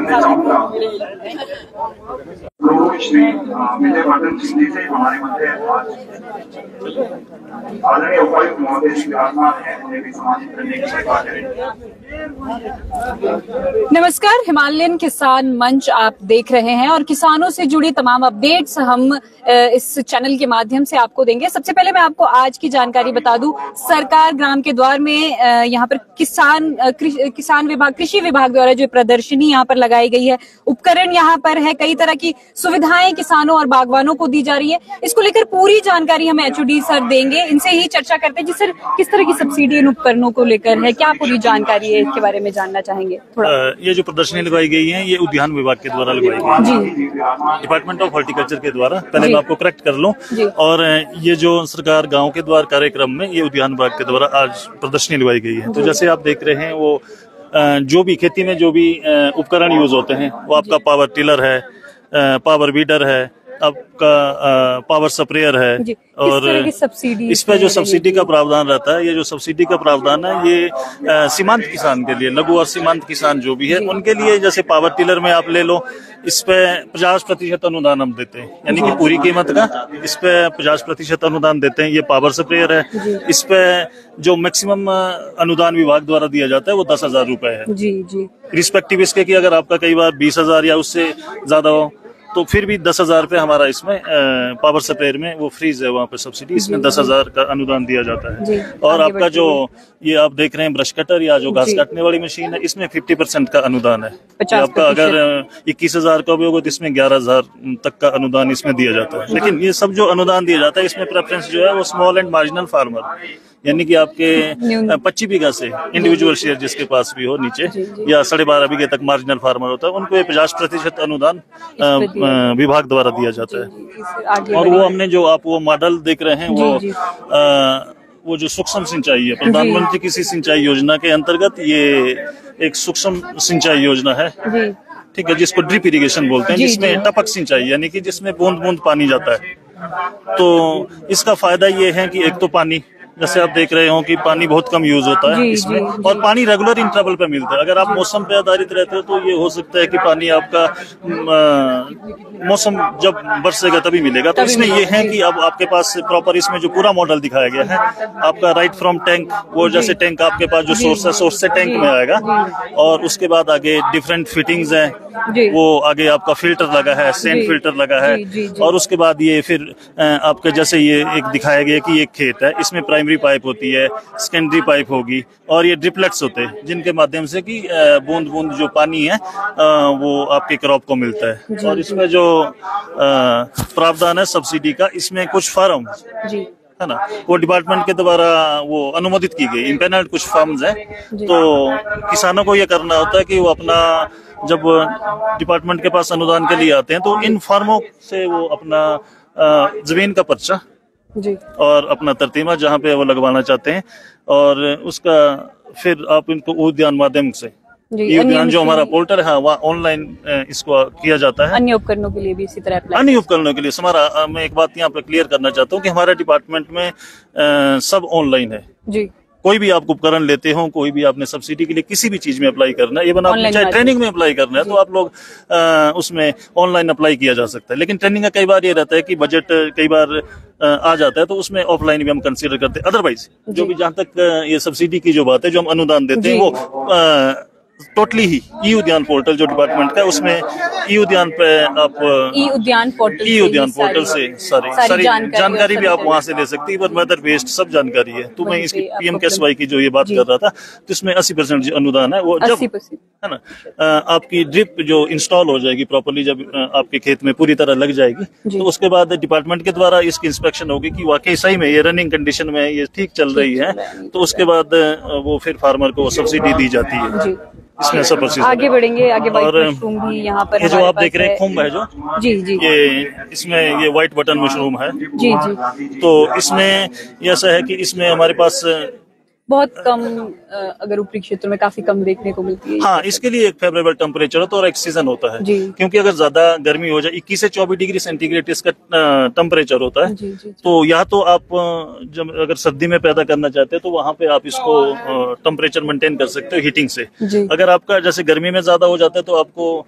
करना चाहूंगा। तो श्री विजय वर्धन सिंह जी से हमारे मध्य आदरणीय उपायुक्त महोदय श्री विराजमान है, उन्हें भी सम्मानित करने की कृपा करें। नमस्कार, हिमालयन किसान मंच आप देख रहे हैं और किसानों से जुड़ी तमाम अपडेट्स हम इस चैनल के माध्यम से आपको देंगे। सबसे पहले मैं आपको आज की जानकारी बता दूं, सरकार ग्राम के द्वार में यहाँ पर किसान विभाग, कृषि विभाग द्वारा जो प्रदर्शनी यहाँ पर लगाई गई है, उपकरण यहाँ पर है, कई तरह की सुविधाएं किसानों और बागवानों को दी जा रही है। इसको लेकर पूरी जानकारी हमें एचओडी सर देंगे, इनसे ही चर्चा करते हैं। जी सर, किस तरह की सब्सिडी इन उपकरणों को लेकर है, क्या पूरी जानकारी है, इसके बारे में जानना चाहेंगे थोड़ा। ये जो प्रदर्शनी लगाई गई है ये उद्यान विभाग के द्वारा लगाई गई है, डिपार्टमेंट ऑफ हॉर्टिकल्चर के द्वारा। पहले मैं आपको करेक्ट कर लूं, और ये जो सरकार गांव के द्वार कार्यक्रम में ये उद्यान विभाग के द्वारा आज प्रदर्शनी लगाई गई है। तो जैसे आप देख रहे हैं, वो जो भी खेती में जो भी उपकरण यूज होते हैं, वो आपका पावर टिलर है, पावर वीडर है, आपका पावर स्प्रेयर है, और इस पे जो सब्सिडी का प्रावधान रहता है, ये जो सब्सिडी का प्रावधान है ये सीमांत किसान के लिए, लघु और सीमांत किसान जो भी है उनके लिए, जैसे पावर टिलर में आप ले लो, इस पे 50% अनुदान हम देते हैं, यानी कि पूरी कीमत का इस पे 50% अनुदान देते हैं। ये पावर स्प्रेयर है, इस पे जो मैक्सिमम अनुदान विभाग द्वारा दिया जाता है वो 10,000 रुपए है। रिस्पेक्टिव इसके कि अगर आपका कई बार 20,000 या उससे ज्यादा हो तो फिर भी 10,000 रुपये हमारा इसमें पावर स्प्रेयर में वो फ्रीज है, वहाँ पे सब्सिडी, इसमें 10,000 का अनुदान दिया जाता है। और आपका जो ये आप देख रहे हैं ब्रश कटर या जो घास काटने वाली मशीन है, इसमें 50% का अनुदान है। आपका अगर 21,000 का उपयोग हो तो इसमें 11,000 तक का अनुदान इसमें दिया जाता है। लेकिन ये सब जो अनुदान दिया जाता है, इसमें प्रेफरेंस जो है वो स्मॉल एंड मार्जिनल फार्मर, यानी कि आपके 25 बीघा से इंडिविजुअल शेयर जिसके पास भी हो नीचे, या 12.5 बीघे तक मार्जिनल फार्मर होता है, उनको 50% अनुदान विभाग द्वारा दिया जाता है। और वो हमने जो आप वो मॉडल देख रहे हैं, वो जो सूक्ष्म सिंचाई है, प्रधानमंत्री कृषि सिंचाई योजना के अंतर्गत ये एक सूक्ष्म सिंचाई योजना है, ठीक है, जिसको ड्रिप इरिगेशन बोलते हैं, जिसमें टपक सिंचाई, यानी कि जिसमें बूंद बूंद पानी जाता है। तो इसका फायदा ये है कि एक तो पानी, जैसे आप देख रहे हो कि पानी बहुत कम यूज होता है इसमें, और पानी रेगुलर इंटरवल पे मिलता है। अगर आप मौसम पे आधारित रहते हो तो ये हो सकता है कि पानी आपका मौसम जब बरसेगा तभी मिलेगा। तो इसमें ये है कि अब आपके पास प्रॉपर इसमें जो पूरा मॉडल दिखाया गया है, आपका राइट फ्रॉम टैंक, वो जैसे टैंक आपके पास जो सोर्स है, सोर्स से टैंक में आएगा, और उसके बाद आगे डिफरेंट फिटिंग्स हैं, वो आगे आपका फिल्टर लगा है, सेंड फिल्टर लगा है, और उसके बाद ये फिर आपके जैसे ये एक दिखाया गया कि ये खेत है, इसमें प्राइमरी पाइप होती है, सेकेंडरी पाइप होगी, और ये ड्रिपलेट्स होते हैं जिनके माध्यम से कि बूंद बूंद जो पानी है वो आपके क्रॉप को मिलता है। और इसमें जो प्रावधान है सब्सिडी का, इसमें कुछ फार्म है ना, वो डिपार्टमेंट के द्वारा वो अनुमोदित की गई, इम्पेनल्ड कुछ फार्म्स हैं। तो किसानों को ये करना होता है कि वो अपना, जब डिपार्टमेंट के पास अनुदान के लिए आते हैं तो इन फार्मों से वो अपना जमीन का पर्चा और अपना तरतीमा जहाँ पे वो लगवाना चाहते हैं, और उसका फिर आप इनको उद्यान माध्यम से, उद्यान जो हमारा पोर्टल है वहाँ ऑनलाइन इसको किया जाता है। अन्य उपकरणों के लिए भी इसी तरह, अन्य उपकरणों के लिए हमारा, मैं एक बात यहाँ पे क्लियर करना चाहता हूँ कि हमारे डिपार्टमेंट में सब ऑनलाइन है जी। कोई भी आप उपकरण लेते हो, कोई भी आपने सब्सिडी के लिए किसी भी चीज में अप्लाई करना है, इवन आपने चाहे ट्रेनिंग में अप्लाई करना है तो आप लोग उसमें ऑनलाइन अप्लाई किया जा सकता है। लेकिन ट्रेनिंग का कई बार ये रहता है कि बजट कई बार आ जाता है, तो उसमें ऑफलाइन भी हम कंसीडर करते हैं। अदरवाइज जो भी, जहाँ तक ये सब्सिडी की जो बात है, जो हम अनुदान देते हैं, वो टोटली ही ई उद्यान पोर्टल जो डिपार्टमेंट का है, उसमें ई उद्यान पे आप ई उद्यान पोर्टल से सारी जानकारी भी आप वहां से ले सकती है, पर वेदर बेस्ड सब जानकारी है। तो मैं इसकी PMKSY की जो ये बात कर रहा था, तो इसमें 80% जो अनुदान है वो जब है ना, आपकी ड्रिप जो इंस्टॉल हो जाएगी प्रॉपरली, जब आपके खेत में पूरी तरह लग जाएगी, तो उसके बाद डिपार्टमेंट के द्वारा इसकी इंस्पेक्शन होगी कि वाकई सही में ये रनिंग कंडीशन में ये ठीक चल रही है, तो उसके बाद वो फिर फार्मर को सब्सिडी दी जाती है। इसमें सब आगे बढ़ेंगे, आगे व्हाइट मशरूम भी यहाँ पर, ये जो आप देख रहे हैं खुम्ब है जो जी, ये इसमें ये व्हाइट बटन मशरूम है जी। तो इसमें ऐसा है कि इसमें हमारे पास बहुत कम अगर ऊपरी क्षेत्रों में काफी कम देखने को मिलती है। हाँ, इसके लिए एक फेवरेबल टेम्परेचर होता है और एक सीजन होता है। जी। क्योंकि अगर ज्यादा गर्मी हो जाए 21 से 24 डिग्री सेंटीग्रेड इसका टेम्परेचर होता है। जी, जी। तो या तो आप जब अगर सर्दी में पैदा करना चाहते हैं तो वहां पे आप इसको टेम्परेचर मेंटेन कर सकते हो हीटिंग से। जी। अगर आपका जैसे गर्मी में ज्यादा हो जाता है तो आपको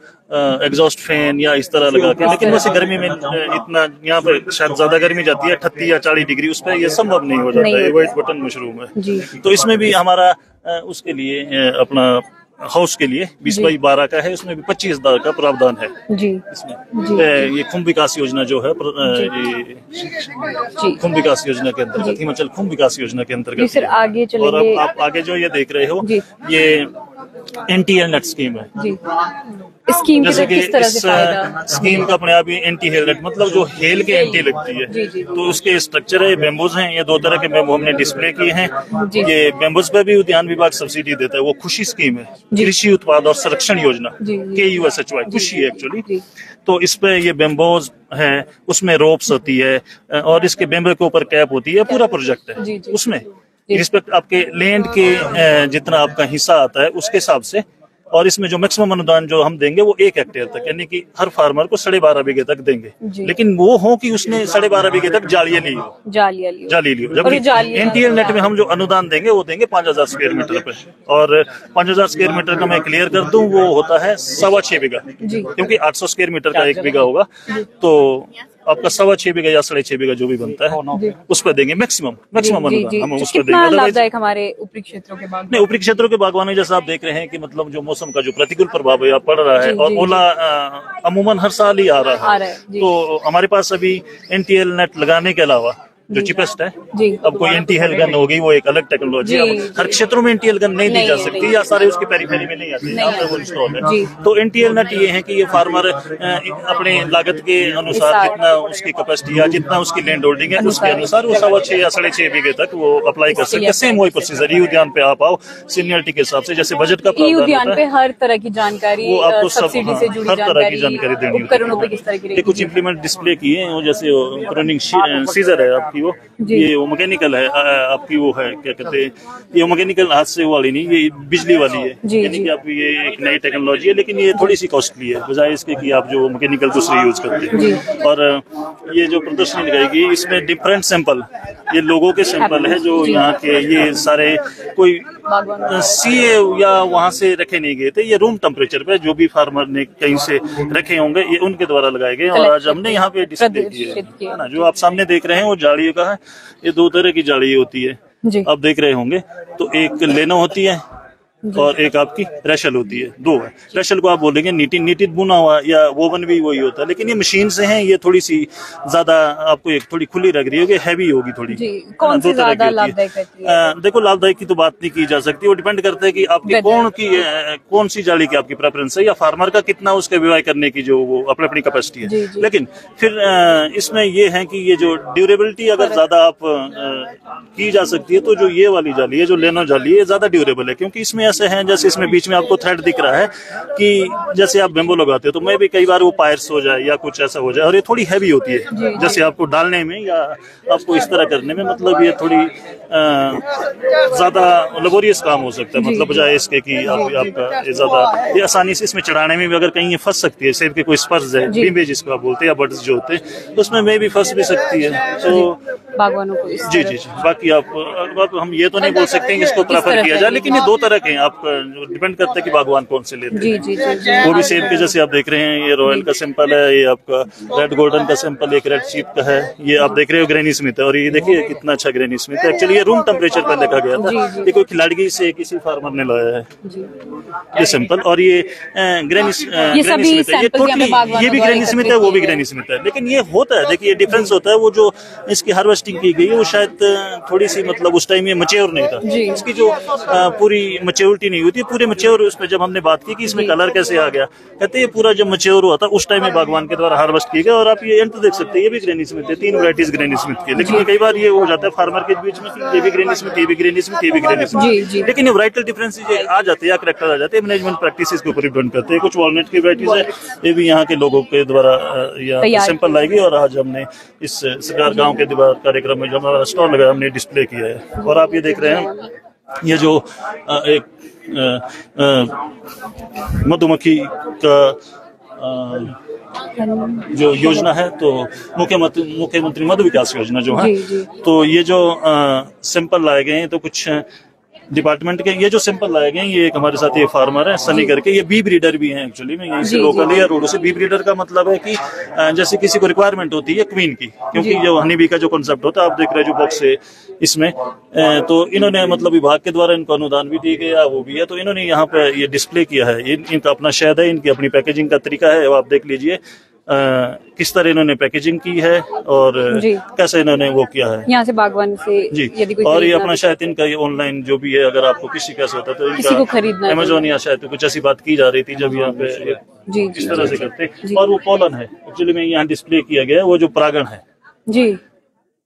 एग्जॉस्ट फैन या इस तरह लगा के, लेकिन वैसे गर्मी में इतना यहाँ पे शायद ज्यादा गर्मी जाती है 38 या 40 डिग्री, उस पर ये संभव नहीं हो जाता है व्हाइट बटन मशरूम है। जी। तो इसमें भी हमारा उसके लिए अपना हाउस के लिए 20x12 का है, उसमें भी 25,000 का प्रावधान है। जी। इसमें ये खुम्ब विकास योजना जो है ये खुम्ब विकास योजना के अंतर्गत, हिमाचल खुम्ब विकास योजना के अंतर्गत। सर आगे चलेंगे। और अब आप आगे जो ये देख रहे हो ये एंटी हेलनेट स्कीम है। जी। स्कीम जैसे कि किस तरह से इस फायदा? स्कीम का अपने आप ही एंटी हेलनेट मतलब जो हेल के एंटी लगती है। जी, जी। तो उसके स्ट्रक्चर है, बेम्बूज हैं, ये 2 तरह के बेम्बू हमने डिस्प्ले किए हैं। जी। ये बेम्बूज पे भी उद्यान विभाग सब्सिडी देता है, वो खुशी स्कीम है, कृषि उत्पाद और संरक्षण योजना, जी। KUSHY, खुशी है एक्चुअली। तो इस पे ये बेम्बोज है, उसमें रोप्स होती है और इसके बेम्बो के ऊपर कैप होती है, पूरा प्रोजेक्ट है। जी, जी। उसमें रिस्पेक्ट आपके लैंड के जितना आपका हिस्सा आता है उसके हिसाब से, और इसमें जो मैक्सिमम अनुदान जो हम देंगे वो 1 हेक्टेयर तक, यानी कि हर फार्मर को 12.5 बीघे तक देंगे। लेकिन वो हो कि उसने 12.5 बीघे तक जालियां ली हो, जाली ली हो। जबकि एनटीएल नेट में हम जो अनुदान देंगे वो देंगे 5,000 स्क्वायर मीटर पे, और 5,000 स्क्वायर मीटर का मैं क्लियर कर दूं वो होता है 6.25 बीघा, क्योंकि 800 स्क्वायर मीटर का 1 बीघा होगा। तो आपका 6.25 बीघा या 6.5 बीघा जो भी बनता है उस पर देंगे मैक्सिमम अनुदान हम उस पर देंगे। लाभदायक हमारे ऊपरी क्षेत्रों के बागवान? नहीं, ऊपरी क्षेत्रों के बागवानी जैसा आप देख रहे हैं कि मतलब जो मौसम का जो प्रतिकूल प्रभाव है पड़ रहा है, और ओला अमूमन हर साल ही आ रहा है। तो हमारे पास अभी एनटीएल नेट लगाने के अलावा जो चीपेस्ट है, अब कोई एंटी हेल गन होगी वो एक अलग टेक्नोलॉजी है। हर क्षेत्रों में एंटी हेल गन नहीं दी जा सकती या सारे उसके पेरीफेरी में नहीं आते, यहाँ पे वो इंस्टॉल है। तो एंटी हेल नेट ये है कि ये फार्मर अपने लागत के अनुसार जितना उसकी कैपेसिटी या जितना उसकी लैंड होल्डिंग है उसके अनुसार वो 6.25 या 6.5 बीघे तक वो अप्लाई कर सकते हैं। सेम वही प्रोसीजर, उद्यान पे आप आओ सीनियरिटी के हिसाब से, जैसे बजट का उद्यान पे हर तरह की जानकारी, वो आपको सब्सिडी से जुड़ी हर तरह की जानकारी देनी होती उपकरणों पे किस तरह की कुछ इम्प्लीमेंट डिस्प्ले किए हैं, जैसे प्रूनिंग सीजर है आपकी, वो मैकेनिकल है आपकी, वो है क्या कहते हैं, ये मैकेनिकल हाथ से वाली नहीं, ये बिजली वाली है, यानी कि आप ये एक नई टेक्नोलॉजी है, लेकिन ये थोड़ी सी कॉस्टली है बजाय इसके कि आप जो मैकेनिकल दूसरे यूज करते हैं। और ये जो प्रदर्शनी लगाएगी इसमें डिफरेंट सैंपल, ये लोगों के सैंपल है जो यहाँ के, ये सारे कोई सीए या वहाँ से रखे नहीं गए थे, ये रूम टेम्परेचर पे जो भी फार्मर ने कहीं से रखे होंगे ये उनके द्वारा लगाए गए, और आज हमने यहाँ पे डिस्प्ले किए है ना। जो आप सामने देख रहे हैं वो जाली का है, ये 2 तरह की जाली होती है, आप देख रहे होंगे। तो एक लेनो होती है और एक आपकी रेशल होती है, 2 है। रेशल को आप बोलेंगे नीटिड बुना हुआ या वोवन भी वही होता है, लेकिन ये मशीन से हैं, ये थोड़ी सी ज्यादा आपको एक थोड़ी खुली लग रही होगी, हैवी होगी थोड़ी। कौन सी ज्यादा लाभदायक रहती है? देखो, लाभदायक की तो बात नहीं की जा सकती, वो डिपेंड करता है कि आपके कौन सी जाली की आपकी प्रेफरेंस है, या फार्मर का कितना उसके विवाह करने की जो वो अपनी कैपेसिटी है। लेकिन फिर इसमें ये है कि ये जो ड्यूरेबिलिटी अगर ज्यादा आप की जा सकती है, तो जो ये वाली जाली है, जो लेनो जाली है, ज्यादा ड्यूरेबल है, क्योंकि इसमें ऐसे हैं, जैसे इसमें बीच में आपको थ्रेड दिख रहा है कि जैसे आप बेम्बो लगाते हो तो मैं भी कई बार वो पायर्स हो जाए या कुछ ऐसा हो जाए, और ये थोड़ी हैवी होती है, जैसे आपको डालने में या आपको इस तरह करने में, मतलब ये थोड़ी ज्यादा लेबोरियस काम हो सकता है, मतलब बजाय इसके कि आपका ये ज्यादा ये आसानी से इसमें चढ़ाने में भी अगर कहीं ये फंस सकती है, सेब के कोई स्पर्श है, बीमे जिसको आप बोलते हैं या बर्ड्स जो होते हैं, तो उसमें मैं भी फंस भी सकती है। तो बागवानों को जी। बाकी आप हम ये तो नहीं बोल सकते कि इसको प्रेफर किया जाए, लेकिन ये 2 तरह के हैं, आप डिपेंड करता है कि बागवान कौन से लेते हैं। वो भी सेब के जैसे आप देख रहे हैं, ये रॉयल का सैंपल है, ये आपका रेड गोल्डन का सैंपल, एक रेड चीप का है, ये आप देख रहे हो ग्रेनी स्मिथ है, और ये देखिए कितना अच्छा ग्रेनी स्मिथ है। एक्चुअली ये रूम टेम्परेचर पर देखा गया था, ये कोई खिलाड़ी से किसी फार्मर ने लाया है ये सैंपल, और ये ग्रेनी स्मिथ है, ये टोटली ये भी ग्रेनी स्मिथ है, वो भी ग्रेनी स्मिथ है। लेकिन ये होता है, देखिए डिफरेंस होता है, वो जो इसकी हार्वेस्टिंग की गई है वो शायद थोड़ी सी, मतलब उस टाइम ये मैच्योर नहीं था, इसकी जो पूरी मैच्योरिटी नहीं हुई थी, पूरे मैच्योर। उसमें जब हमने बात की कि इसमें कलर कैसे आ गया, कहते हैं पूरा जब मैच्योर हुआ था उस टाइम में बागवान के द्वारा हार्वेस्ट किया गया। और आप ये एंड देख सकते हैं, ये भी ग्रेनी स्मिथ है, 3 वैरायटीज ग्रेनी स्मिथ की। लेकिन कई बार ये हो जाता है फार्मर के बीच में, ये भी ग्रेनी स्मिथ, ये भी ग्रेनी स्मिथ, ये भी ग्रेनी स्मिथ, लेकिन ये वैराइटल डिफरेंस आ जाते हैं या करेक्टर आ जाते हैं, मैनेजमेंट प्रैक्टिसेस के ऊपर डिपेंड करते हैं। कुछ वॉलनट की वैराइटीज है, ये भी यहाँ के लोगों के द्वारा यहाँ सैंपल लाएगी, और आज हमने इस सरकार गाँव के दीवार कार्यक्रम में जो हमारा स्टॉल लगा हमने डिस्प्ले किया है। और आप ये देख रहे हैं ये जो एक मधुमक्खी का जो योजना है, तो मुख्यमंत्री मधु विकास योजना जो है, तो ये जो सैंपल लाए गए हैं, तो कुछ डिपार्टमेंट के ये जो सैंपल लाए गए हैं, ये एक हमारे साथ ये फार्मर है सनी करके, ये बी ब्रीडर भी हैं एक्चुअली में, यहीं से लोकल या रोड से। बी ब्रीडर का मतलब है कि जैसे किसी को रिक्वायरमेंट होती है क्वीन की, क्योंकि जो हनी बी का जो कॉन्सेप्ट होता है, आप देख रहे हैं जो बॉक्स है इसमें, तो इन्होंने मतलब विभाग के द्वारा इनको अनुदान भी दी गया, वो भी है, तो इन्होंने यहाँ पे ये डिस्प्ले किया है, इनका अपना शहद है, इनकी अपनी पैकेजिंग का तरीका है, वो आप देख लीजिए किस तरह इन्होंने पैकेजिंग की है और कैसे इन्होंने वो किया है यहाँ से बागवान से जी। यदि कोई और ये अपना शायद इनका ये ऑनलाइन जो भी है, अगर आपको किसी कैसे होता है तो किसी को खरीदना है, अमेजोन या शायद कुछ ऐसी बात की जा रही थी जब यहाँ पे इस तरह से करते। और वो पोलन है एक्चुअली में यहाँ डिस्प्ले किया गया है, वो जो परागण है जी,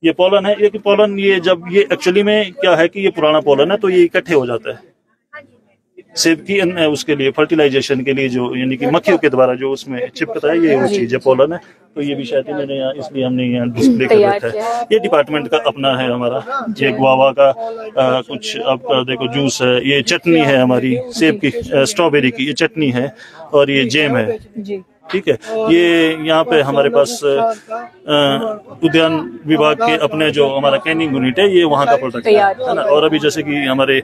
ये पोलन है। ये पोलन ये जब ये एक्चुअली में क्या है कि ये पुराना पोलन है, तो ये इकट्ठे हो जाता है सेब की उसके लिए फर्टिलाइजेशन के लिए, जो यानी कि मक्खियों के द्वारा जो उसमें चिपकता है, ये वो चीज है पोलन है। तो ये भी शायद इन्होंने यहाँ, इसलिए हमने यहाँ डिस्प्ले कर रखा है। ये डिपार्टमेंट का अपना है हमारा, ये गुआवा का कुछ आपका देखो जूस है, ये चटनी है हमारी सेब की, स्ट्रॉबेरी की ये चटनी है, और ये जैम है, ठीक है। ये यहाँ पे हमारे पास उद्यान विभाग के अपने जो हमारा कैनिंग यूनिट है, ये वहाँ का प्रोडक्ट है ना। और अभी जैसे कि हमारे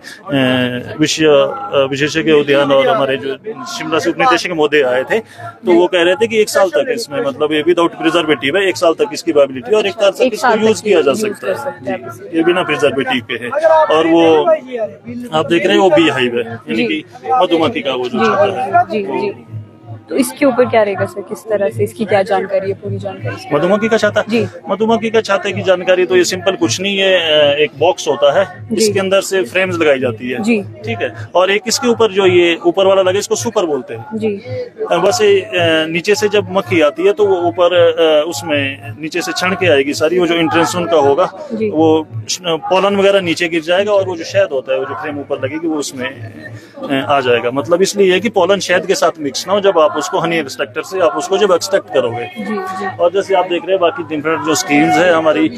विशेषज्ञ उद्यान और हमारे जो शिमला से उपनिदेशक महोदय आए थे, तो वो कह रहे थे कि 1 साल तक इसमें मतलब ये विदाउट प्रिजर्वेटिव है, 1 साल तक इसकी वायबिलिटी, और 1 साल तक इसको यूज किया जा सकता है, ये बिना प्रिजर्वेटिव के है। और वो आप देख रहे हैं वो बी हाइव है, यानी कि मधुमक्खी का वो जो छाता है। तो इसके ऊपर क्या रहेगा सर, किस तरह से इसकी क्या जानकारी है, पूरी जानकारी? मधुमक्खी का छाता जी, मधुमक्खी का छाते की जानकारी तो ये सिंपल कुछ नहीं है, एक बॉक्स होता है, इसके अंदर से फ्रेम्स लगाई जाती है जी, ठीक है। और एक इसके ऊपर जो ये ऊपर वाला लगे, इसको सुपर बोलते हैं जी। बस नीचे से जब मक्खी आती है तो वो ऊपर उसमें नीचे से छण के आएगी सारी, वो जो इंट्रेंस उनका होगा, वो पोलन वगैरह नीचे गिर जाएगा, और वो जो शहद होता है, वो जो फ्रेम ऊपर लगेगी, वो उसमें आ जाएगा। मतलब इसलिए है कि पोलन शहद के साथ मिक्स ना हो, जब आप उसको हनी एक्सट्रैक्टर से आप उसको जब एक्सट्रैक्ट करोगे जी। और जैसे आप देख रहे हैं बाकी डिफरेंट जो स्कीम्स है हमारी,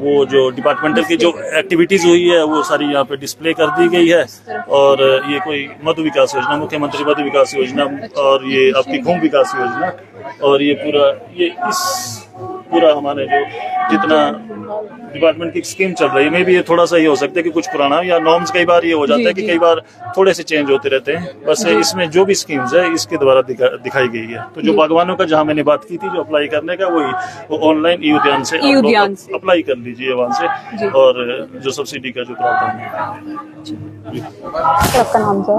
वो जो डिपार्टमेंटल की जो एक्टिविटीज हुई है, वो सारी यहाँ पे डिस्प्ले कर दी गई है। और ये कोई मधु विकास योजना, मुख्यमंत्री मधु विकास योजना, और ये आपकी घूम विकास योजना, और ये पूरा हमारे जो जितना डिपार्टमेंट की स्कीम चल रही है, में भी ये थोड़ा सा ये हो सकता है कि कुछ पुराना या नॉर्म्स कई बार ये हो जाता है कि कई बार थोड़े से चेंज होते रहते हैं। बस इसमें जो भी स्कीम्स है इसके द्वारा दिखाई गई है। तो जो बागवानों का जहाँ मैंने बात की थी जो अप्लाई करने का, वो ऑनलाइन ई उद्यान से अप्लाई कर लीजिए वहाँ से, और जो सब्सिडी का जो प्रावधान है। आपका नाम सर?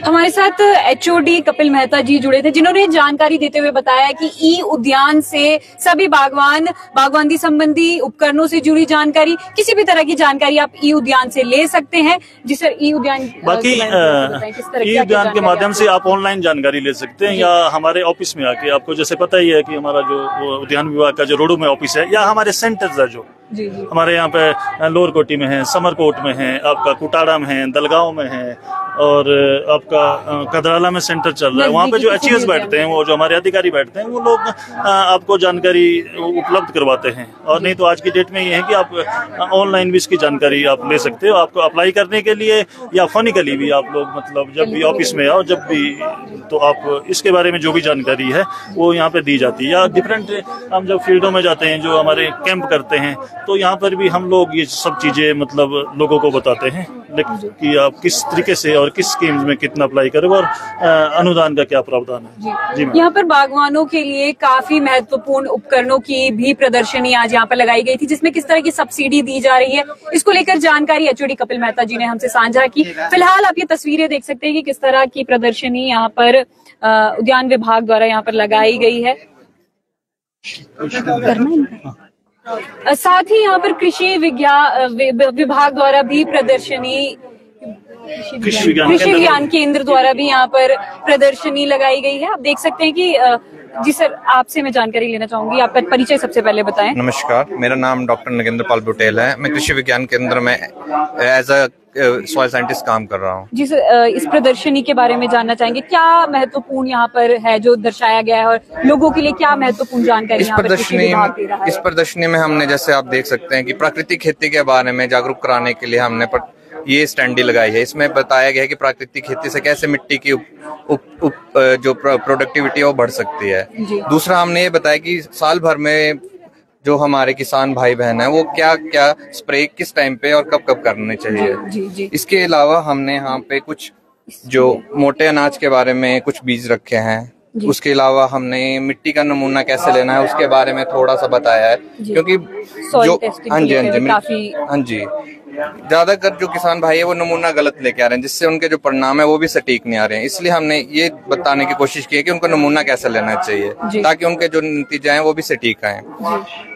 हमारे साथ HOD कपिल मेहता जी जुड़े थे, जिन्होंने जानकारी देते हुए बताया कि ई उद्यान से सभी बागवानी संबंधी उपकरणों से जुड़ी जानकारी, किसी भी तरह की जानकारी आप ई उद्यान से ले सकते हैं। जी सर, ई उद्यान बाकी ई उद्यान के माध्यम से आप ऑनलाइन जानकारी ले सकते हैं, या हमारे ऑफिस में आके, आपको जैसे पता ही है कि हमारा जो उद्यान विभाग का जो रोडू में ऑफिस है, या हमारे सेंटर्स है जो जी। हमारे यहाँ पे लोअर कोटी में है, समरकोट में है, आपका कुटाड़ा में है, दलगांव में है, और आपका कदराला में सेंटर चल रहा है। वहाँ पे जो HES बैठते हैं, वो जो हमारे अधिकारी बैठते हैं, वो लोग आपको जानकारी उपलब्ध करवाते हैं। और नहीं तो आज की डेट में ये है कि आप ऑनलाइन भी इसकी जानकारी आप ले सकते हो। आपको अप्लाई करने के लिए या फनिकली भी आप लोग मतलब जब भी ऑफिस में आओ, जब भी, तो आप इसके बारे में जो भी जानकारी है वो यहाँ पे दी जाती है। या डिफरेंट हम जब फील्डों में जाते हैं, जो हमारे कैंप करते हैं, तो यहाँ पर भी हम लोग ये सब चीजें मतलब लोगों को बताते हैं कि आप किस तरीके से और किस स्कीम्स में कितना अप्लाई करोगे, और अनुदान का क्या प्रावधान है जी। यहाँ पर बागवानों के लिए काफी महत्वपूर्ण उपकरणों की भी प्रदर्शनी आज यहाँ पर लगाई गई थी, जिसमें किस तरह की सब्सिडी दी जा रही है, इसको लेकर जानकारी HOD कपिल मेहता जी ने हमसे साझा की। फिलहाल आप ये तस्वीरें देख सकते हैं कि किस तरह की प्रदर्शनी यहाँ पर उद्यान विभाग द्वारा यहाँ पर लगाई गई है। साथ ही यहाँ पर कृषि विभाग द्वारा भी प्रदर्शनी, कृषि विज्ञान केंद्र द्वारा भी यहाँ पर प्रदर्शनी लगाई गई है। आप देख सकते हैं कि जी सर, आपसे मैं जानकारी लेना चाहूंगी, आपका परिचय सबसे पहले बताएं। नमस्कार, मेरा नाम डॉक्टर नगेंद्र पाल बुटेल है। मैं कृषि विज्ञान केंद्र में एज अ सॉइल साइंटिस्ट काम कर रहा हूँ। जी सर, इस प्रदर्शनी के बारे में जानना चाहेंगे, क्या महत्वपूर्ण यहाँ पर है जो दर्शाया गया है और लोगों के लिए क्या महत्वपूर्ण जानकारी यहाँ पर कृषि विभाग दे रहा है? इस प्रदर्शनी में हमने, जैसे आप देख सकते हैं कि प्राकृतिक खेती के बारे में जागरूक कराने के लिए हमने ये स्टैंडी लगाई है। इसमें बताया गया है कि प्राकृतिक खेती से कैसे मिट्टी की जो प्रोडक्टिविटी है वो बढ़ सकती है। दूसरा, हमने ये बताया कि साल भर में जो हमारे किसान भाई बहन है वो क्या क्या स्प्रे किस टाइम पे और कब कब करने चाहिए। जी। इसके अलावा हमने यहाँ पे कुछ जो मोटे अनाज के बारे में कुछ बीज रखे हैं। उसके अलावा हमने मिट्टी का नमूना कैसे लेना है उसके बारे में थोड़ा सा बताया है, क्योंकि जो हाँ जी ज्यादातर जो किसान भाई है वो नमूना गलत लेके आ रहे हैं, जिससे उनके जो परिणाम है वो भी सटीक नहीं आ रहे हैं। इसलिए हमने ये बताने की कोशिश की है कि उनको नमूना कैसे लेना चाहिए ताकि उनके जो नतीजे हैं वो भी सटीक आए।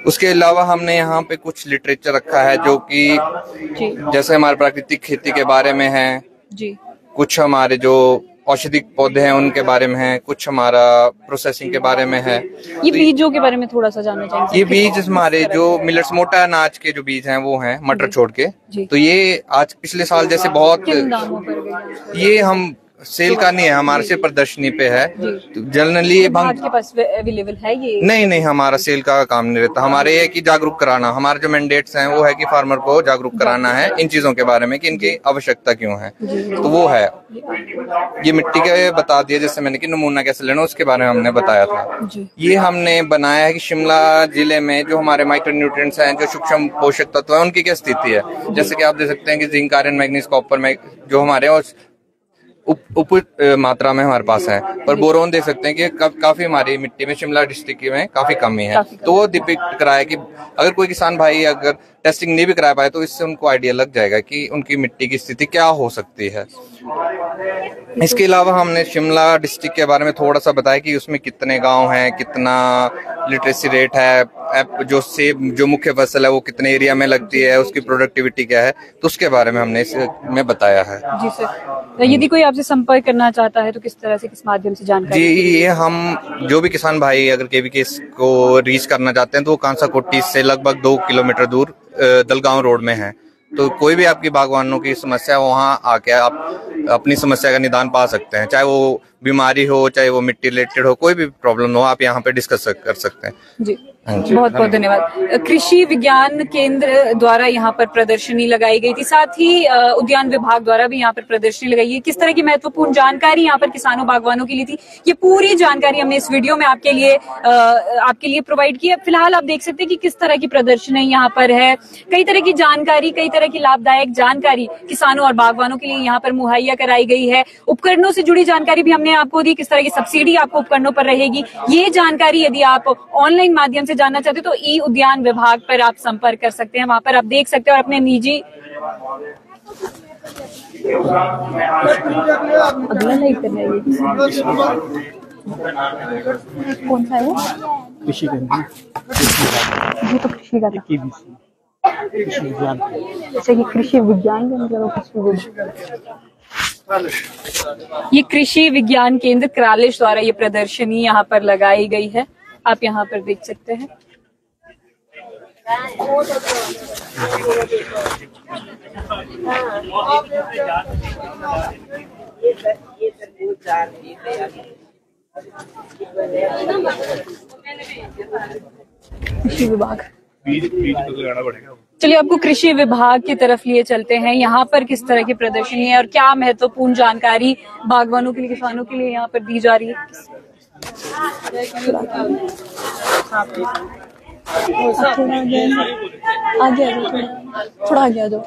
उसके अलावा हमने यहाँ पे कुछ लिटरेचर रखा है जो कि जैसे हमारे प्राकृतिक खेती के बारे में है, कुछ हमारे जो औषधि पौधे हैं उनके बारे में है, कुछ हमारा प्रोसेसिंग के बारे में है। ये बीजों के बारे में थोड़ा सा जानना चाहिए। ये बीज हमारे जो मिलेट्स मोटा अनाज के जो बीज हैं वो हैं, मटर छोड़ के। तो ये आज पिछले साल जैसे बहुत, ये हम सेल का नहीं है, हमारे सिर्फ प्रदर्शनी पे है। तो जनरली ये आपके पास अवेलेबल है ये? नहीं, हमारा सेल का काम नहीं रहता। हमारे ये कि जागरूक कराना, हमारे जो मैंडेट्स हैं वो है कि फार्मर को जागरूक कराना है इन चीजों के बारे में कि इनकी आवश्यकता क्यों है। तो वो है, ये मिट्टी के बता दिया जैसे मैंने कि नमूना कैसे लेना उसके बारे में हमने बताया था। ये हमने बनाया है कि शिमला जिले में जो हमारे माइक्रो न्यूट्रिएंट्स हैं, जो सूक्ष्म पोषक तत्व है, उनकी क्या स्थिति है। जैसे कि आप देख सकते हैं कि जिंक, आयरन, मैग्नीज, कॉपर में जो हमारे उप मात्रा में हमारे पास है, पर बोरोन देख सकते हैं कि काफी हमारी मिट्टी में शिमला डिस्ट्रिक्ट में काफी कमी है। तो वो डिपिक्ट कराया कि अगर कोई किसान भाई अगर टेस्टिंग नहीं भी करा पाए तो इससे उनको आइडिया लग जाएगा कि उनकी मिट्टी की स्थिति क्या हो सकती है। इसके अलावा हमने शिमला डिस्ट्रिक्ट के बारे में थोड़ा सा बताया कि उसमें कितने गांव हैं, कितना लिटरेसी रेट है, जो सेब जो मुख्य फसल है वो कितने एरिया में लगती है, उसकी प्रोडक्टिविटी क्या है, तो उसके बारे में हमने इसमें बताया है। जी सर, यदि कोई आपसे संपर्क करना चाहता है तो किस तरह से, किस माध्यम से जानकारी? जी, ये हम जो भी किसान भाई अगर केवीके को रीच करना चाहते हैं तो वो कांसाकोटी से लगभग 2 किलोमीटर दूर दलगांव रोड में है। तो कोई भी आपकी बागवानों की समस्या वहाँ आके आप अपनी समस्या का निदान पा सकते हैं, चाहे वो बीमारी हो, चाहे वो मिट्टी रिलेटेड हो, कोई भी प्रॉब्लम हो, आप यहाँ पे डिस्कस कर सकते हैं। जी, बहुत बहुत धन्यवाद। कृषि विज्ञान केंद्र द्वारा यहाँ पर प्रदर्शनी लगाई गई थी, साथ ही उद्यान विभाग द्वारा भी यहाँ पर प्रदर्शनी लगाई है। किस तरह की महत्वपूर्ण जानकारी यहाँ पर किसानों बागवानों के लिए थी, ये पूरी जानकारी हमने इस वीडियो में आपके लिए प्रोवाइड की है। फिलहाल आप देख सकते हैं कि किस तरह की प्रदर्शनी यहाँ पर है। कई तरह की जानकारी, कई तरह की लाभदायक जानकारी किसानों और बागवानों के लिए यहाँ पर मुहैया कराई गई है। उपकरणों से जुड़ी जानकारी भी हमने आपको दी, किस तरह की सब्सिडी आपको उपकरणों पर रहेगी। ये जानकारी यदि आप ऑनलाइन माध्यम से जानना चाहते हो तो ई उद्यान विभाग पर आप संपर्क कर सकते हैं, वहां पर आप देख सकते हैं और अपने निजी अगला लाइक करना है। कौन सा है वो? कृषि का, ये तो कृषि का अच्छा, ये कृषि विज्ञान ये कृषि विज्ञान केंद्र क्रालिश द्वारा ये प्रदर्शनी यहाँ पर लगाई गई है, आप यहाँ पर देख सकते हैं। कृषि विभाग, चलिए आपको कृषि विभाग की तरफ लिए चलते हैं। यहाँ पर किस तरह की प्रदर्शनी है और क्या महत्वपूर्ण जानकारी बागवानों के लिए, किसानों के लिए यहाँ पर दी जा रही है। आगे आ जाओ, थोड़ा आगे आ जाओ।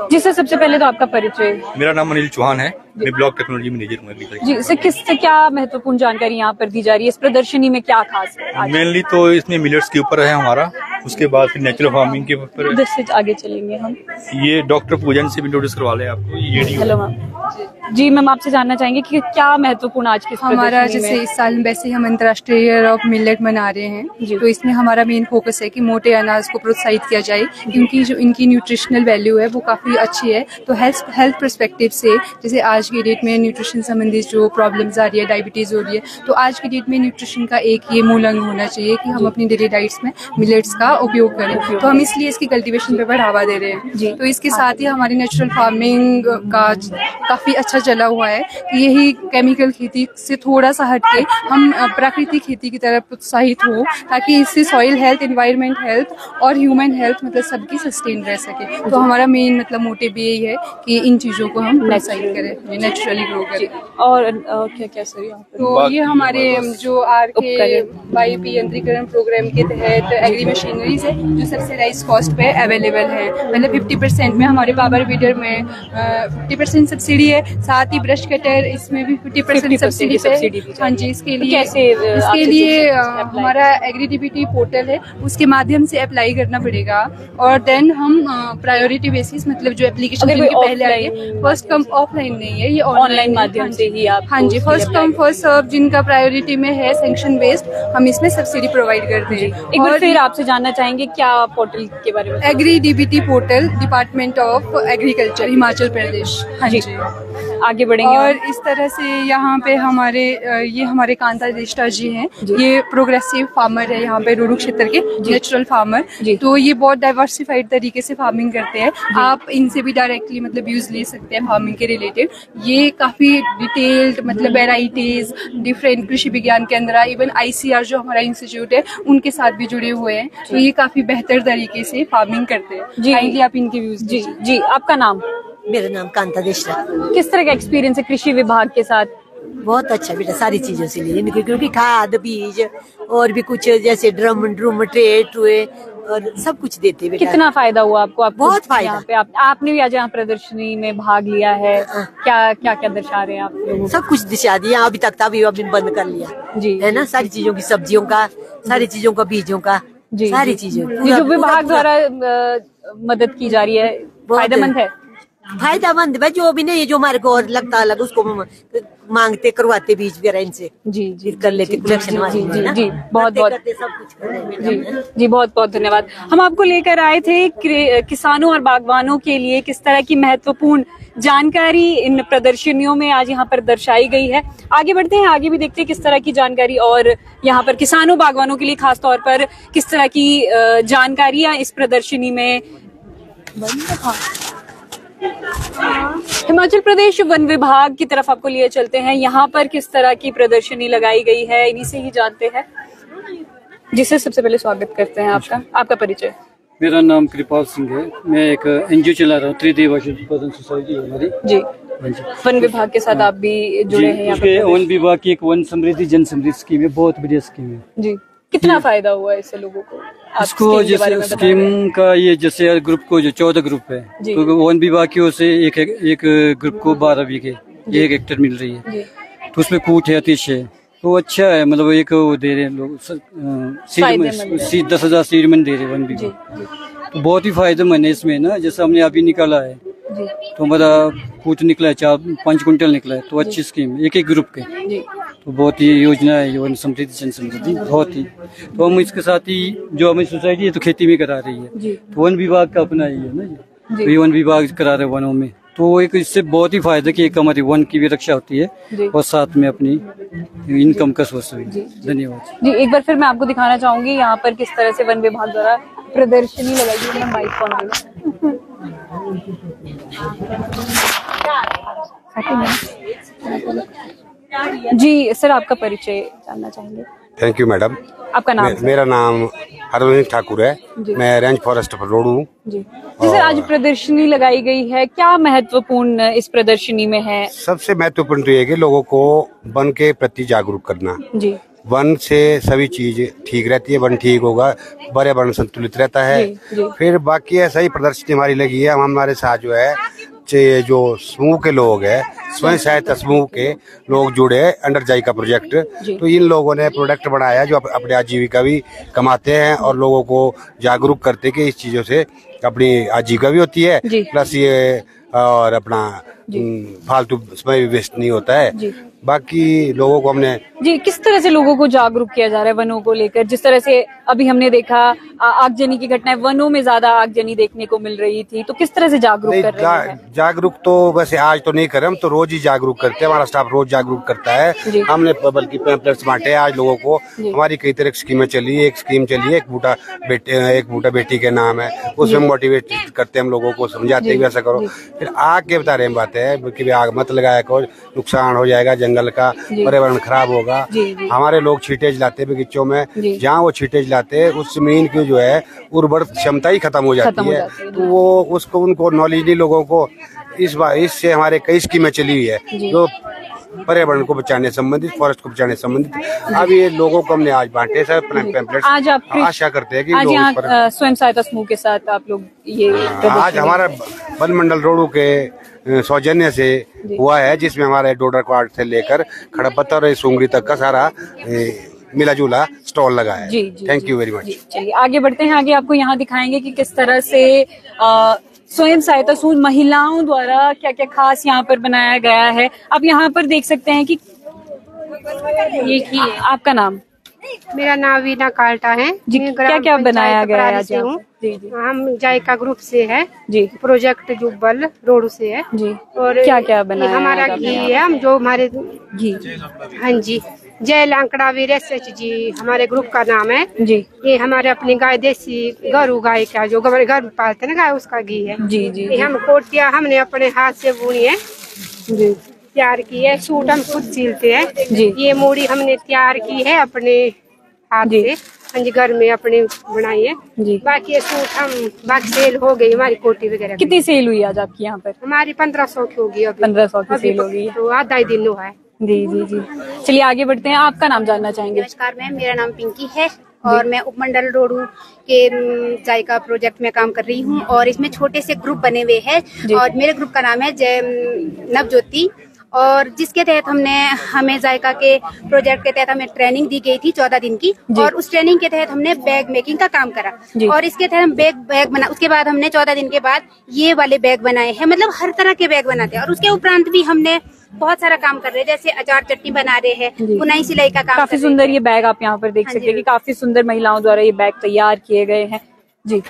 जी सर, सबसे पहले तो आपका परिचय। मेरा नाम अनिल चौहान है, मैं ब्लॉक टेक्नोलॉजी मैनेजर हूँ। जी सर, किससे क्या महत्वपूर्ण जानकारी यहाँ पर दी जा रही है, इस प्रदर्शनी में क्या खास है? मेनली तो इसमें मिलेट्स के ऊपर है हमारा, उसके बाद फिर नेचुरल फार्मिंग के ऊपर। इधर से आगे चलेंगे हम। ये डॉक्टर पूजन से भी इंट्रोड्यूस करवा लें आपको। ये हेलो मैम। जी मैम, आपसे जानना चाहेंगे कि क्या महत्वपूर्ण आज की इस हमारा प्रदर्शनी जैसे में? इस साल वैसे ही हम अंतर्राष्ट्रीय ईयर ऑफ मिलेट मना रहे हैं, तो इसमें हमारा मेन फोकस है कि मोटे अनाज को प्रोत्साहित किया जाए, क्योंकि जो इनकी न्यूट्रिशनल वैल्यू है वो काफ़ी अच्छी है। तो हेल्थ पर्सपेक्टिव से जैसे आज की डेट में न्यूट्रिशन संबंधित जो प्रॉब्लम्स आ रही है, डायबिटीज़ हो रही है, तो आज की डेट में न्यूट्रिशन का एक ये मूल अंग होना चाहिए कि हम अपनी डेली डाइट्स में मिलेट्स का उपयोग करें। तो हम इसलिए इसकी कल्टीवेशन पे बढ़ावा दे रहे हैं। तो इसके साथ ही हमारी नेचुरल फार्मिंग का काफ़ी अच्छा चला हुआ है कि यही केमिकल खेती से थोड़ा सा हटके हम प्राकृतिक खेती की तरफ प्रोत्साहित हो, ताकि इससे सॉइल हेल्थ, एनवायरनमेंट हेल्थ और ह्यूमन हेल्थ मतलब सबकी सस्टेन रह सके। तो हमारा मेन मतलब मोटिव यही है कि इन चीज़ों को हम प्रोत्साहित करें, नेचुरली ग्रो करें। और क्या क्या सर यहाँ पर? तो ये हमारे जो RKYP यंत्रीकरण प्रोग्राम के तहत एग्री मशीनरीज है जो सब्सिडाइज कॉस्ट पे अवेलेबल है। मतलब 50% में हमारे पावर वीडर में 50% सब्सिडी है, साथ ही ब्रश कटर इसमें भी 50% सब्सिडी है। हाँ जी, इसके लिए हमारा एग्रीडीबीटी पोर्टल है, उसके माध्यम से अप्लाई करना पड़ेगा। और देन हम प्रायोरिटी बेसिस मतलब जो एप्लीकेशन पहले आई है, फर्स्ट कम, ऑफलाइन नहीं है, ये ऑनलाइन माध्यम से ही आप, हाँ जी, फर्स्ट कम फर्स्ट सर्व जिनका प्रायोरिटी में है, सैंक्शन बेस्ड, हम इसमें सब्सिडी प्रोवाइड करते हैं। एक बार फिर आपसे जानना चाहेंगे क्या पोर्टल के बारे में? Agri DBT portal, department of agriculture, Himachal Pradesh. हाँ जी, आगे बढ़ेंगे। और इस तरह से यहाँ पे ये हमारे कांता देष्टा जी हैं, ये प्रोग्रेसिव फार्मर है यहाँ पे रूरू क्षेत्र के, नेचुरल फार्मर। तो ये बहुत डाइवर्सिफाइड तरीके से फार्मिंग करते हैं, आप इनसे भी डायरेक्टली मतलब व्यूज ले सकते हैं फार्मिंग के रिलेटेड। ये काफी डिटेल्ड मतलब वेराइटीज, डिफरेंट कृषि विज्ञान केंद्र, इवन ICR जो हमारा इंस्टीट्यूट है उनके साथ भी जुड़े हुए हैं। तो ये काफी बेहतर तरीके से फार्मिंग करते हैं। काइंडली आप इनके व्यूज दीजिए। जी, आपका नाम? मेरा नाम कांता देष्टा। किस तरह का एक्सपीरियंस है कृषि विभाग के साथ? बहुत अच्छा बेटा, सारी चीजों से लिए, क्योंकि खाद, बीज और भी कुछ जैसे ड्रम ट्रे और सब कुछ देते बेटा। कितना फायदा हुआ आपको? बहुत फायदा। यहाँ पे आपने भी आज यहाँ प्रदर्शनी में भाग लिया है, क्या दर्शा रहे हैं आप लोगों? सब कुछ दिशा दिया, अभी तक अभी बंद कर लिया जी, है ना, सारी चीजों की, सब्जियों का, सारी चीजों का, बीजों का, सारी चीजों। जो विभाग द्वारा मदद की जा रही है, फायदेमंद है? फायदेमंद भाई, जो भी नहीं, जो हमारे को और लगता अलग उसको मांगते, करवाते बीज वगैरह इनसे जी कर लेते कलेक्शन। जी बहुत बहुत सब कुछ जी बहुत बहुत धन्यवाद। हम आपको लेकर आए थे किसानों और बागवानों के लिए किस तरह की महत्वपूर्ण जानकारी इन प्रदर्शनियों में आज यहाँ पर दर्शाई गई है। आगे बढ़ते हैं, आगे भी देखते हैं किस तरह की जानकारी और यहाँ पर किसानों बागवानों के लिए खास तौर पर किस तरह की जानकारियां इस प्रदर्शनी में। हिमाचल प्रदेश वन विभाग की तरफ आपको लिए चलते हैं, यहाँ पर किस तरह की प्रदर्शनी लगाई गई है इन्हीं से ही जानते हैं। जिसे सबसे पहले स्वागत करते हैं आपका परिचय। मेरा नाम कृपाल सिंह है, मैं एक NGO चला रहा हूँ, त्रिदेव उत्पादन सोसाइटी है हमारी जी। वन विभाग के साथ आप भी जुड़े हैं यहाँ पे? वन विभाग की एक वन समृद्धि जन समृद्धि स्कीम है, बहुत बढ़िया स्कीम है जी। कितना फायदा हुआ है इससे लोगों को? इसको जैसे स्कीम का ये जैसे ग्रुप को जो 14 ग्रुप है, तो वन विभाग की ओर से एक ग्रुप को 12 बीघे 1 हेक्टेयर मिल रही है। तो उसमें कूट है, अतिश है, तो अच्छा है। मतलब एक वो दे रहे हैं लोग 10,000 सीडमन दे रहे वन विभाग, तो बहुत ही फायदेमंद है इसमें ना। जैसे हमने अभी निकाला है तो हमारा कूट निकला है, 4-5 कुंटल निकला है, तो अच्छी स्कीम है एक ग्रुप के। तो बहुत ही योजना है वन समृद्धि जन समृद्धि, बहुत ही। तो हम इसके साथ ही जो हमारी सोसाइटी है तो खेती में करा रही है, तो वन विभाग का अपना ही है ना, तो ये वन विभाग करा रहे वनों में। तो एक इससे बहुत ही फायदा कि एक हमारी वन की भी रक्षा होती है और साथ में अपनी इनकम का सोर्स भी। धन्यवाद जी। एक बार फिर मैं आपको दिखाना चाहूंगी यहाँ पर किस तरह से वन विभाग द्वारा प्रदर्शनी लगाई गई है। माइक कौन जी सर, आपका परिचय जानना चाहेंगे? Thank you madam. आपका नाम? मेरा नाम अरविंद ठाकुर है, मैं रेंज फॉरेस्ट पर रोड हूँ जी। जैसे आज प्रदर्शनी लगाई गई है, क्या महत्वपूर्ण इस प्रदर्शनी में है? सबसे महत्वपूर्ण तो ये कि लोगों को वन के प्रति जागरूक करना जी। वन से सभी चीज ठीक रहती है, वन ठीक होगा, पर्यावरण संतुलित रहता है जी। फिर बाकी ऐसा ही प्रदर्शनी हमारी लगी है, हमारे साथ जो है जो समूह के लोग हैं, स्वयं सहायता समूह के लोग जुड़े हैं अंडर जायका प्रोजेक्ट। तो इन लोगों ने प्रोडक्ट बनाया जो अपने आजीविका भी कमाते हैं और लोगों को जागरूक करते कि इस चीजों से अपनी आजीविका भी होती है, प्लस ये और अपना फालतू समय वेस्ट नहीं होता है। बाकी लोगों को हमने जी किस तरह से लोगों को जागरूक किया जा रहा है वनों को लेकर? जिस तरह से अभी हमने देखा आगजनी की घटनाएं, वनों में ज्यादा आगजनी देखने को मिल रही थी, तो किस तरह से जागरूक कर रहे हैं? जागरूक तो वैसे आज तो नहीं कर रहे, हम तो रोज ही जागरूक करते हैं, हमारा स्टाफ रोज जागरूक करता है। हमने बल्कि पैम्पलेट्स बांटे आज लोगों को। हमारी कई तरह की स्कीमें चली है। एक स्कीम चली है एक बूटा बेटी के नाम है, उसमें मोटिवेट करते हैं हम लोगों को, समझाते हैं ऐसा करो। फिर आग के बता रहे हैं बातें है कि आग मत लगाया करो, नुकसान हो जाएगा, जंगल का पर्यावरण खराब होगा। हमारे लोग छींटे जलाते हैं बगीचों में, जहाँ वो छींटे जलाते हैं उस जमीन की जो है उर्वर क्षमता ही खत्म हो जाती है। तो वो उसको उनको नॉलेज नहीं लोगों को। इससे हमारे कई स्कीमें चली हुई है जो पर्यावरण को बचाने संबंधित, फॉरेस्ट को बचाने संबंधित। अब ये लोगों को हमने आज बांटे सर पैम्पलेट्स। आज आप आशा करते हैं कि आज यहाँ स्वयं सहायता समूह के साथ आप लोग ये आज हमारा वन मंडल रोडू के सौजन्य से हुआ है, जिसमें हमारे डोडर क्वार्ट से लेकर खड़पत्थर और सुंगरी तक का सारा मिला जुला स्टॉल लगा है। Thank you very much. चलिए आगे बढ़ते हैं। आगे आपको यहाँ दिखाएंगे कि किस तरह से स्वयं सहायता समूह महिलाओं द्वारा क्या क्या खास यहाँ पर बनाया गया है। आप यहाँ पर देख सकते हैं कि ये आपका नाम? मेरा नाम वीना काल्टा है जी। क्या क्या बनाया गया है आज? हम जायका ग्रुप से है जी। प्रोजेक्ट जुब्बल रोड से है जी। और क्या क्या बनाया? हमारा घी है, हम जो हमारे घी, हाँ जी, जय लांकड़ा वीर SH जी हमारे ग्रुप का नाम है जी। ये हमारे अपनी गाय देसी गरू गाय का जो घर पालते हैं ना गाय, उसका घी है जी जी। ये हम कोटिया हमने अपने हाथ से बुनी है जी, तैयार की है। सूट हम खुद सिलते हैं जी। ये मूड़ी हमने तैयार की है अपने हाथ से, हाँ जी, घर में अपने बनाई है जी। बाकी ये सूट हम बाकी सेल हो गई हमारी कोटी वगैरह। कितनी सेल हुई आज आपकी यहाँ पर? हमारी 1500 की होगी अभी। 1500 की सेल होगी तो आधा ही दिन हुआ है। जी जी जी। चलिए आगे बढ़ते हैं। आपका नाम जानना चाहेंगे? नमस्कार मैम, मेरा नाम पिंकी है और मैं उपमंडल रोडू के जायका प्रोजेक्ट में काम कर रही हूँ और इसमें छोटे से ग्रुप बने हुए हैं और मेरे ग्रुप का नाम है जय नवज्योति और जिसके तहत हमें जायका के प्रोजेक्ट के तहत हमें ट्रेनिंग दी गई थी 14 दिन की और उस ट्रेनिंग के तहत हमने बैग मेकिंग का काम करा और इसके तहत हम बैग बना। उसके बाद हमने 14 दिन के बाद ये वाले बैग बनाए हैं, मतलब हर तरह के बैग बनाते हैं और उसके उपरांत भी हमने बहुत सारा काम कर रहे हैं, जैसे अचार चटनी बना रहे हैं, बुनाई सिलाई का काम। काफी सुंदर ये बैग आप यहाँ पर देख सकते हैं कि काफी सुंदर महिलाओं द्वारा ये बैग तैयार किए गए हैं जी।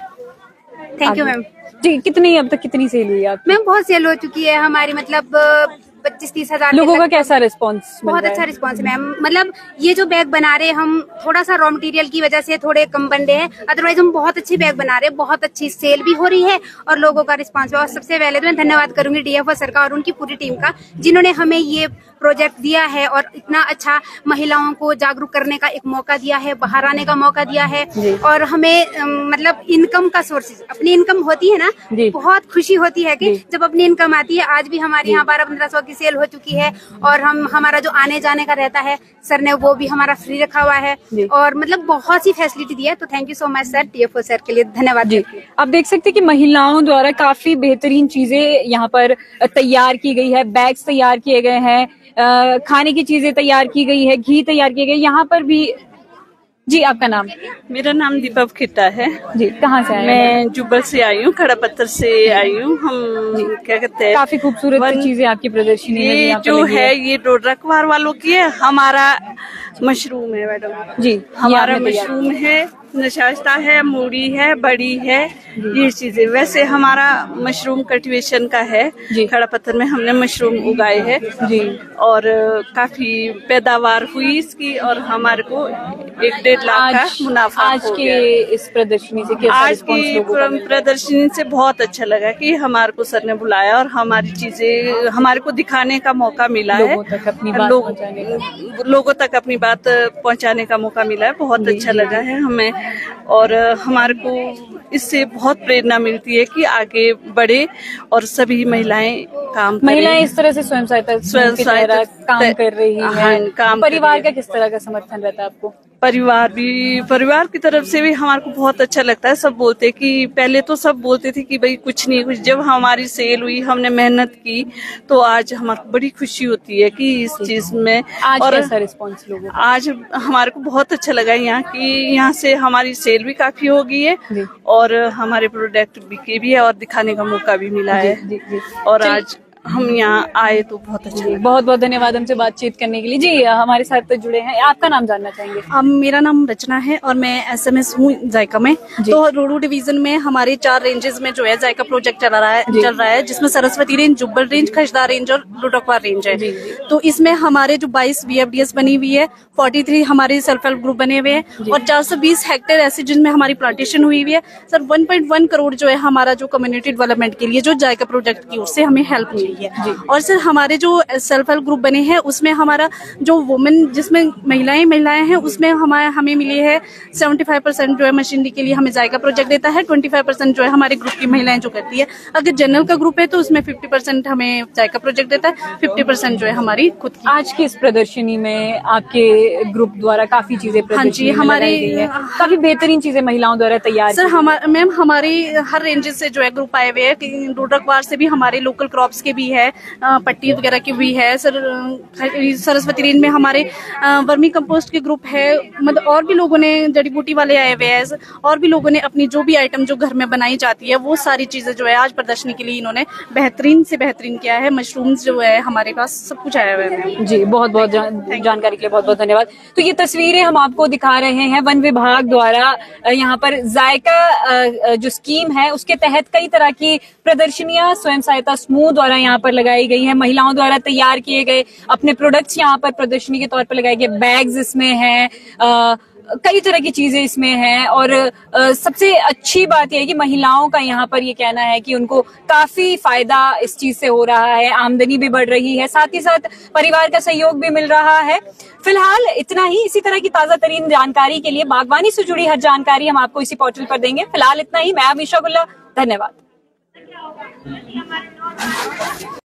थैंक यू मैम जी। अब तक कितनी सेल हुई है आप? मैम बहुत सेल हो चुकी है हमारी, मतलब 25-30 हजार। लोगों का कैसा रिस्पांस? बहुत अच्छा रिस्पांस है मैम, मतलब ये जो बैग बना रहे हैं हम थोड़ा सा रॉ मटेरियल की वजह से थोड़े कम बन रहे हैं, अदरवाइज हम बहुत अच्छे बैग बना रहे हैं, बहुत अच्छी सेल भी हो रही है और लोगों का रिस्पांस है। और सबसे पहले तो मैं धन्यवाद करूंगी DFO सर का और उनकी पूरी टीम का, जिन्होंने हमें ये प्रोजेक्ट दिया है और इतना अच्छा महिलाओं को जागरूक करने का एक मौका दिया है, बाहर आने का मौका दिया है और हमें मतलब इनकम का सोर्सेज, अपनी इनकम होती है ना, बहुत खुशी होती है कि जब अपनी इनकम आती है। आज भी हमारे यहाँ 1200-1500 की सेल हो चुकी है और हमारा जो आने जाने का रहता है सर ने वो भी हमारा फ्री रखा हुआ है और मतलब बहुत सी फैसिलिटी दी है। तो thank you so much sir, DFO sir के लिए धन्यवाद। आप देख सकते हैं कि महिलाओं द्वारा काफी बेहतरीन चीजें यहाँ पर तैयार की गई है, बैग्स तैयार किए गए हैं, खाने की चीजें तैयार की गई है, घी तैयार किए गए यहाँ पर भी। जी आपका नाम? मेरा नाम दीपक खिट्टा है जी। कहाँ से आए? मैं जुब्बल से आई हूँ, खड़ा पत्थर से आई हूँ। हम क्या कहते हैं, काफी खूबसूरत चीजें आपकी प्रदर्शनी में ये जो है ये डोडरकवार वालों की है। हमारा मशरूम है मैडम जी, हमारा मशरूम है, नशास्ता है, मूड़ी है, बड़ी है, ये चीजें। वैसे हमारा मशरूम कल्टीवेशन का है, खड़ा पत्थर में हमने मशरूम उगाए हैं जी और काफी पैदावार हुई इसकी और हमारे को 1-1.5 लाख का मुनाफा आज हो के गया। इस प्रदर्शनी से आज की प्रदर्शनी से बहुत अच्छा लगा कि हमारे को सर ने बुलाया और हमारी चीजें हमारे को दिखाने का मौका मिला है, लोगों तक अपनी बात पहुंचाने का मौका मिला है। बहुत अच्छा लगा है हमें और हमारे को इससे बहुत प्रेरणा मिलती है कि आगे बढ़े और सभी महिलाएं काम करें। महिलाएं इस तरह से स्वयं सहायता काम कर रही हैं। परिवार का किस तरह का समर्थन रहता है आपको? परिवार की तरफ से भी हमारे को बहुत अच्छा लगता है। सब बोलते कि पहले तो सब बोलते थे कि भाई कुछ नहीं कुछ, जब हमारी सेल हुई हमने मेहनत की तो आज हमारे बड़ी खुशी होती है कि इस चीज में। आज और कैसा रिस्पॉन्स लोगों का? आज हमारे को बहुत अच्छा लगा यहाँ की, यहाँ से हमारी सेल भी काफी हो गई है और हमारे प्रोडक्ट बिके भी है और दिखाने का मौका भी मिला है। और हम यहाँ आए तो बहुत अच्छा लगा। बहुत बहुत धन्यवाद हमसे बातचीत करने के लिए। जी हमारे साथ तो जुड़े हैं, आपका नाम जानना चाहेंगे? मेरा नाम रचना है और मैं SMS हूँ जायका में। तो रोडू डिवीजन में हमारे 4 रेंजेस में जो है जायका प्रोजेक्ट चल रहा है जिसमें Saraswati range, Jubbal range, Khashda range और लुटकवार रेंज है। तो इसमें हमारे जो 22 VFDS बनी हुई है, 43 हमारे सेल्फ हेल्प ग्रुप बने हुए हैं और 420 हेक्टेयर ऐसे जिनमें हमारी प्लांटेशन हुई हुई है। सर 1.1 करोड़ जो है हमारा जो कम्युनिटी डेवलपमेंट के लिए जो जायका प्रोजेक्ट की ओर से हमें हेल्प मिली है। और सर हमारे जो सेल्फ हेल्प ग्रुप बने हैं उसमें हमारा जो वुमेन जिसमें महिलाएं हैं उसमें हमें मिली है 75% जो है मशीनरी के लिए हमें जायका प्रोजेक्ट देता है, 25% जो है हमारे ग्रुप की महिलाएं जो करती है। अगर जनरल का ग्रुप है तो उसमें 50% हमें जायका प्रोजेक्ट देता है, 50% जो है हमारी खुद की। आज की इस प्रदर्शनी में आपके ग्रुप द्वारा काफी चीजें काफी बेहतरीन चीजें महिलाओं द्वारा तैयार। सर मैम हमारी हर रेंजेस से जो है ग्रुप आए हुए हैं, रुद्रकवार से भी हमारे लोकल क्रॉप्स के भी है, पट्टी वगैरह की भी है। सर सरस्वती रेंज में हमारे वर्मी कंपोस्ट के ग्रुप है, मतलब और भी लोगों ने जड़ी बूटी वाले आए हुए हैं और भी लोगों ने अपनी जो भी आइटम जो घर में बनाई जाती है वो सारी चीजें जो है आज प्रदर्शनी के लिए इन्होंने बेहतरीन से बेहतरीन किया है। मशरूम्स जो है हमारे पास सब कुछ आया हुआ है। जी बहुत बहुत जानकारी के लिए बहुत बहुत धन्यवाद। तो ये तस्वीरें हम आपको दिखा रहे हैं वन विभाग द्वारा यहाँ पर जायका जो स्कीम है उसके तहत कई तरह की प्रदर्शनियां स्वयं सहायता समूह द्वारा यहाँ पर लगाई गई है। महिलाओं द्वारा तैयार किए गए अपने प्रोडक्ट्स यहाँ पर प्रदर्शनी के तौर पर लगाए गए, बैग्स इसमें हैं, कई तरह की चीजें इसमें हैं। और सबसे अच्छी बात यह है कि महिलाओं का यहाँ पर ये कहना है कि उनको काफी फायदा इस चीज से हो रहा है, आमदनी भी बढ़ रही है, साथ ही साथ परिवार का सहयोग भी मिल रहा है। फिलहाल इतना ही। इसी तरह की ताजा तरीन जानकारी के लिए बागवानी से जुड़ी हर जानकारी हम आपको इसी पोर्टल पर देंगे। फिलहाल इतना ही। मैं अमीशा गुल्ला, धन्यवाद।